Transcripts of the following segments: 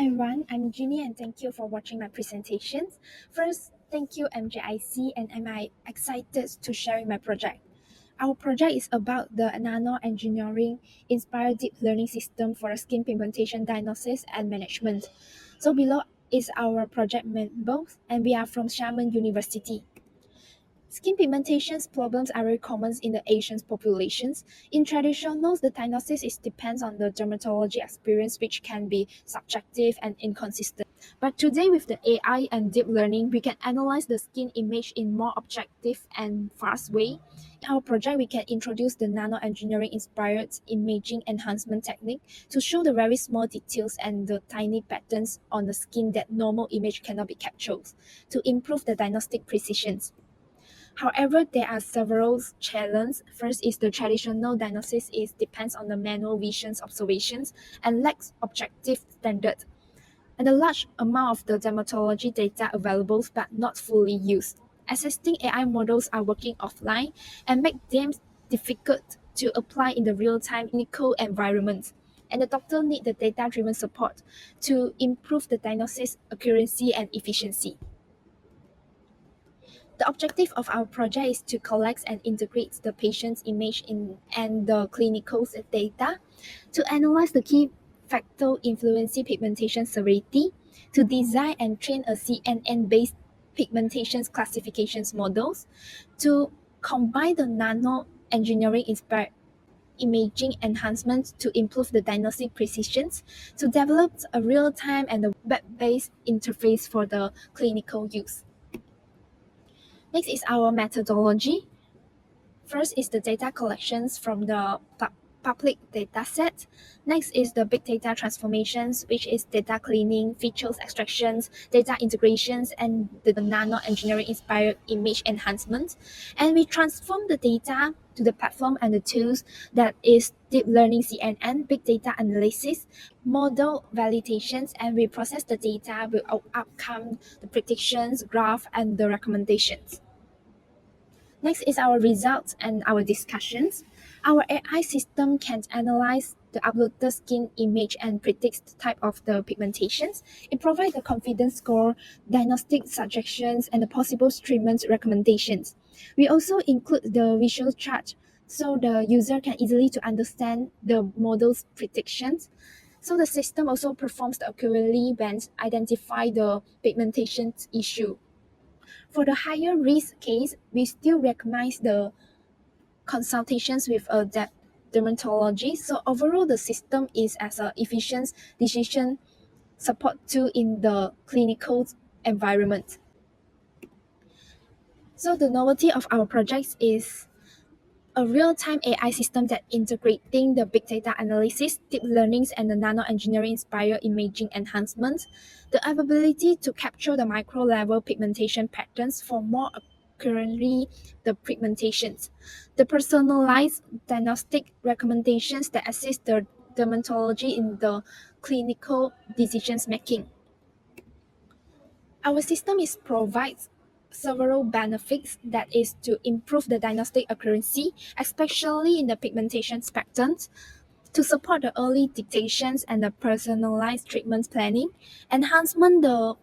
everyone, I'm Jeannie and thank you for watching my presentations. First, thank you MJIC and am I excited to share my project. Our project is about the Nanoengineering-Inspired deep learning system for skin pigmentation diagnosis and management. So below is our project members and we are from Xiamen University. Skin pigmentation problems are very common in the Asian populations. In traditional, the diagnosis depends on the dermatology experience, which can be subjective and inconsistent. But today, with the AI and deep learning, we can analyze the skin image in more objective and fast way. In our project, we can introduce the nano-engineering-inspired imaging enhancement technique to show the very small details and the tiny patterns on the skin that normal image cannot be captured to improve the diagnostic precision. However, there are several challenges. First is the traditional diagnosis depends on the manual vision observations and lacks objective standard, and a large amount of the dermatology data available but not fully used. Assisting AI models are working offline and make them difficult to apply in the real-time clinical environment. And the doctor need the data-driven support to improve the diagnosis accuracy and efficiency. The objective of our project is to collect and integrate the patient's image and the clinical data to analyze the key factor influencing pigmentation severity, to design and train a CNN-based pigmentation classifications models, to combine the nano-engineering-inspired imaging enhancements to improve the diagnostic precisions, to develop a real-time and a web-based interface for the clinical use. Next is our methodology. First is the data collections from the public data set. Next is the big data transformations, which is data cleaning, features extractions, data integrations, and the nano-engineering inspired image enhancements. And we transform the data to the platform and the tools that is deep learning CNN, big data analysis, model validations, and we process the data with outcome, the predictions, graph, and the recommendations. Next is our results and our discussions. Our AI system can analyze the uploaded skin image and predict the type of the pigmentations. It provides the confidence score, diagnostic suggestions, and the possible treatment recommendations. We also include the visual chart so the user can easily to understand the model's predictions. So the system also performs accurately when identify the pigmentation issue. For the higher risk case, we still recommend the consultations with a dermatologist. So overall, the system is as an efficient decision support tool in the clinical environment. So the novelty of our projects is a real-time AI system that integrating the big data analysis, deep learnings, and the nano-engineering-inspired imaging enhancements, the ability to capture the micro-level pigmentation patterns for more accurately the pigmentations, the personalized diagnostic recommendations that assist the dermatology in the clinical decisions making. Our system provides several benefits that is to improve the diagnostic accuracy, especially in the pigmentation spectrums, to support the early detections and the personalized treatment planning, enhancement the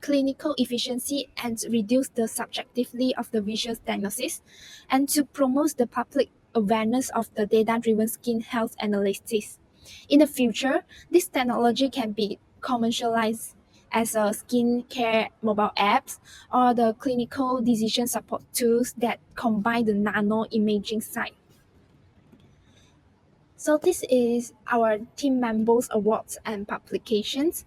clinical efficiency and reduce the subjectivity of the visual diagnosis, and to promote the public awareness of the data-driven skin health analysis. In the future, this technology can be commercialized as a skincare mobile apps or the clinical decision support tools that combine the nano imaging site. So this is our team members awards and publications.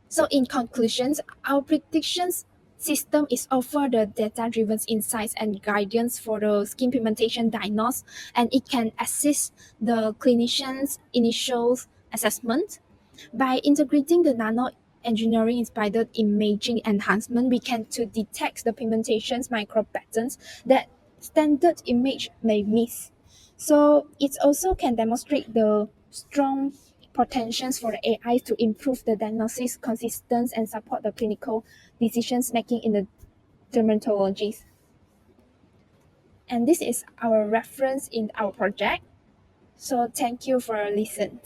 So in conclusions, our predictions system is offer the data-driven insights and guidance for the skin pigmentation diagnosis, and it can assist the clinicians' initial assessment. By integrating the nano engineering inspired imaging enhancement, we can to detect the pigmentation's micro patterns that standard image may miss. So it also can demonstrate the strong potentials for the AI to improve the diagnosis consistency and support the clinical decisions making in the dermatology. And this is our reference in our project. So thank you for listening.